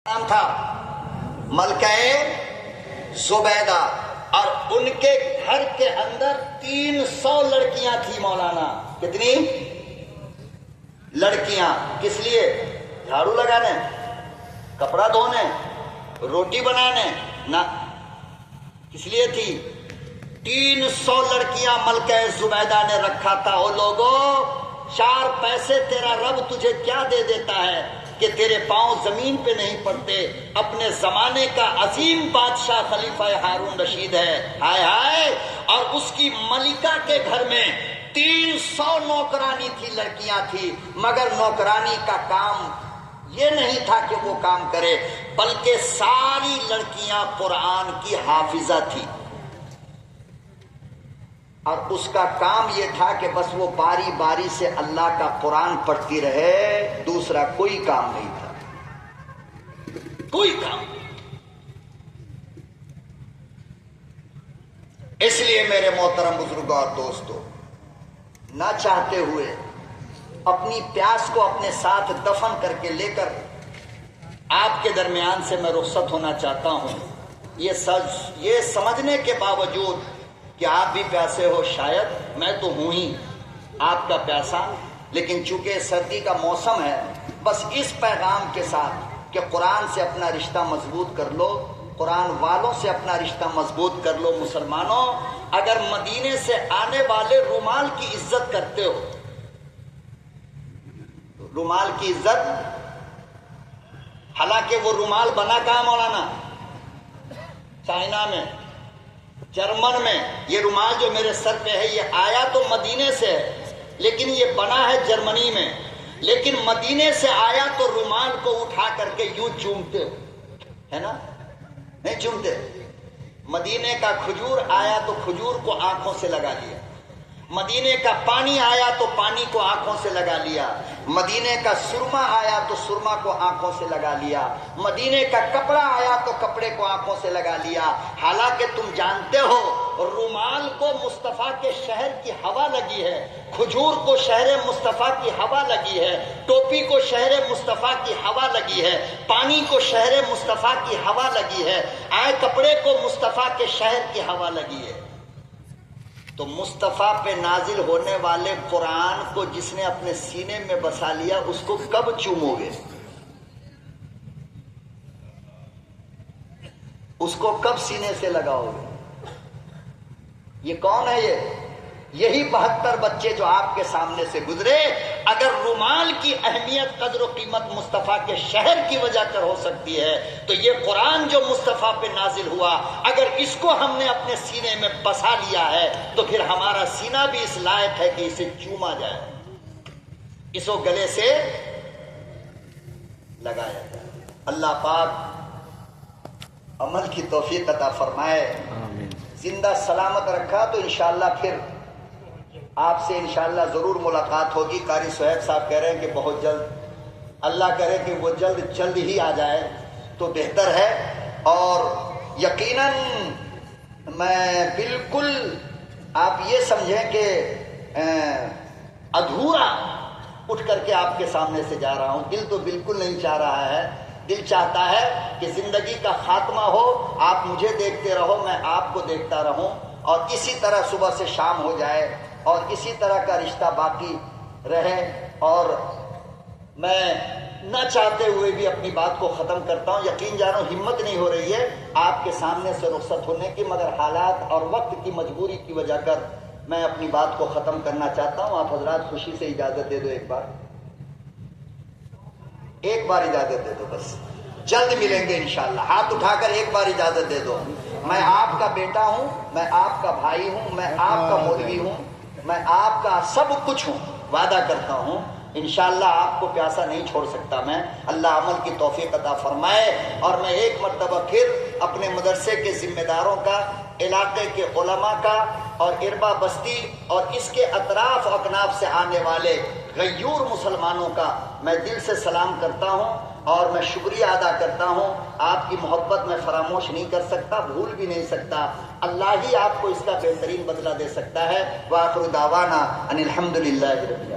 نام تھا ملکہ زبیدہ، اور ان کے گھر کے اندر 300 لڑکیاں تھیں مولانا۔ کتنی لڑکیاں؟ کس لیے؟ جھاڑو لگانے، کپڑا دھونے، روٹی بنانے؟ نہ، کس لیے تھی؟ 300 لڑکیاں ملکہ زبیدہ نے رکھا تھا۔ او لوگوں، 4 پیسے تیرا رب تجھے کیا دے دیتا ہے کہ تیرے پاؤں زمین پہ نہیں پڑتے؟ اپنے زمانے کا عظیم بادشاہ خلیفہ ہارون رشید ہے، ہائے ہائے، اور اس کی ملکہ کے گھر میں 300 نوکرانی تھی، لڑکیاں تھی، مگر نوکرانی کا کام یہ نہیں تھا کہ وہ کام کرے، بلکہ ساری لڑکیاں قرآن کی حافظہ تھی، اور اس کا کام یہ تھا کہ بس وہ باری باری سے اللہ کا قرآن پڑھتی رہے، دوسرا کوئی کام نہیں تھا، کوئی کام نہیں۔ اس لیے میرے محترم بزرگوں اور دوستو، نہ چاہتے ہوئے اپنی پیاس کو اپنے ساتھ دفن کر کے لے کر آپ کے درمیان سے میں رخصت ہونا چاہتا ہوں، یہ سمجھنے کے باوجود کہ آپ بھی پیاسے ہو، شاید میں تو ہوں ہی آپ کا پیاسا، لیکن چونکہ سردی کا موسم ہے، بس اس پیغام کے ساتھ کہ قرآن سے اپنا رشتہ مضبوط کر لو، قرآن والوں سے اپنا رشتہ مضبوط کر لو۔ مسلمانوں، اگر مدینے سے آنے والے رومال کی عزت کرتے ہو، رومال کی عزت، حالانکہ وہ رومال بنا کہاں مولانا؟ چائنا میں، جرمن میں۔ یہ رومال جو میرے سر پہ ہے یہ آیا تو مدینے سے ہے، لیکن یہ بنا ہے جرمنی میں، لیکن مدینے سے آیا تو رومال کو اٹھا کر کے یوں چومتے ہو، ہے نا؟ نہیں چومتے؟ مدینے کا کھجور آیا تو کھجور کو آنکھوں سے لگا لیا، مدینے کا پانی آیا تو پانی کو آنکھوں سے لگا لیا، مدینے کا سرما آیا تو سرما کو آنکھوں سے لگا لیا، مدینے کا کپڑا آیا تو کپڑے کو آنکھوں سے لگا لیا۔ حالانکہ تم جانتے ہو رومال کو مصطفیٰ کے شہر کی ہوا لگی ہے، کھجور کو شہر مصطفیٰ کی ہوا لگی ہے، ٹوپی کو شہر مصطفیٰ کی ہوا لگی ہے، پانی کو شہر مصطفیٰ کی ہوا لگی ہے، کپڑے کو مصطفیٰ کے شہر کی ہوا لگی ہے۔ تو مصطفیٰ پہ نازل ہونے والے قرآن کو جس نے اپنے سینے میں بسا لیا، اس کو کب چومو گے؟ اس کو کب سینے سے لگاؤ گے؟ یہ کون ہے؟ یہی 72 بچے جو آپ کے سامنے سے گزرے۔ اگر رومال کی اہمیت، قدر و قیمت مصطفیٰ کے شہر کی وجہ کر ہو سکتی ہے، تو یہ قرآن جو مصطفیٰ پہ نازل ہوا، اگر اس کو ہم نے اپنے سینے میں بسا لیا ہے تو پھر ہمارا سینہ بھی اس لائق ہے کہ اسے چوما جائے، اس کو گلے سے لگایا جائے۔ اللہ پاک عمل کی توفیق عطا فرمائے، زندہ سلامت رکھا تو انشاءاللہ پھر آپ سے انشاءاللہ ضرور ملاقات ہوگی۔ قاری صہیب صاحب کہہ رہے ہیں کہ بہت جلد، اللہ کرے کہ وہ جلد ہی آ جائے تو بہتر ہے، اور یقیناً میں بالکل آپ یہ سمجھیں کہ ادھورا اٹھ کر کے آپ کے سامنے سے جا رہا ہوں، دل تو بالکل نہیں چاہ رہا ہے، دل چاہتا ہے کہ زندگی کا خاتمہ ہو، آپ مجھے دیکھتے رہو، میں آپ کو دیکھتا رہوں، اور اسی طرح صبح سے شام ہو جائے، اور اسی طرح کا رشتہ باقی رہے۔ اور میں نہ چاہتے ہوئے بھی اپنی بات کو ختم کرتا ہوں، یقین جانو ہمت نہیں ہو رہی ہے آپ کے سامنے سے رخصت ہونے کی، مگر حالات اور وقت کی مجبوری کی وجہ کر میں اپنی بات کو ختم کرنا چاہتا ہوں۔ آپ حضرات خوشی سے اجازت دے دو، ایک بار اجازت دے دو، بس جلد ملیں گے انشاءاللہ۔ ہاتھ اٹھا کر ایک بار اجازت دے دو۔ میں آپ کا بیٹا ہوں، میں آپ کا بھائی ہوں، میں آپ کا مولوی ہوں، میں آپ کا سب کچھ ہوں، وعدہ کرتا ہوں انشاءاللہ آپ کو پیاسا نہیں چھوڑ سکتا میں۔ اللہ عمل کی توفیق عطا فرمائے۔ اور میں ایک مرتبہ پھر اپنے مدرسے کے ذمہ داروں کا، علاقے کے علماء کا، اور اربا بستی اور اس کے اطراف و اکناف سے آنے والے غیور مسلمانوں کا میں دل سے سلام کرتا ہوں، اور میں شکریہ ادا کرتا ہوں۔ آپ کی محبت میں فراموش نہیں کر سکتا، بھول بھی نہیں سکتا، اللہ ہی آپ کو اس کا بہترین بدلہ دے سکتا ہے۔ وآخر دعوانا ان الحمدللہ رب العالمین۔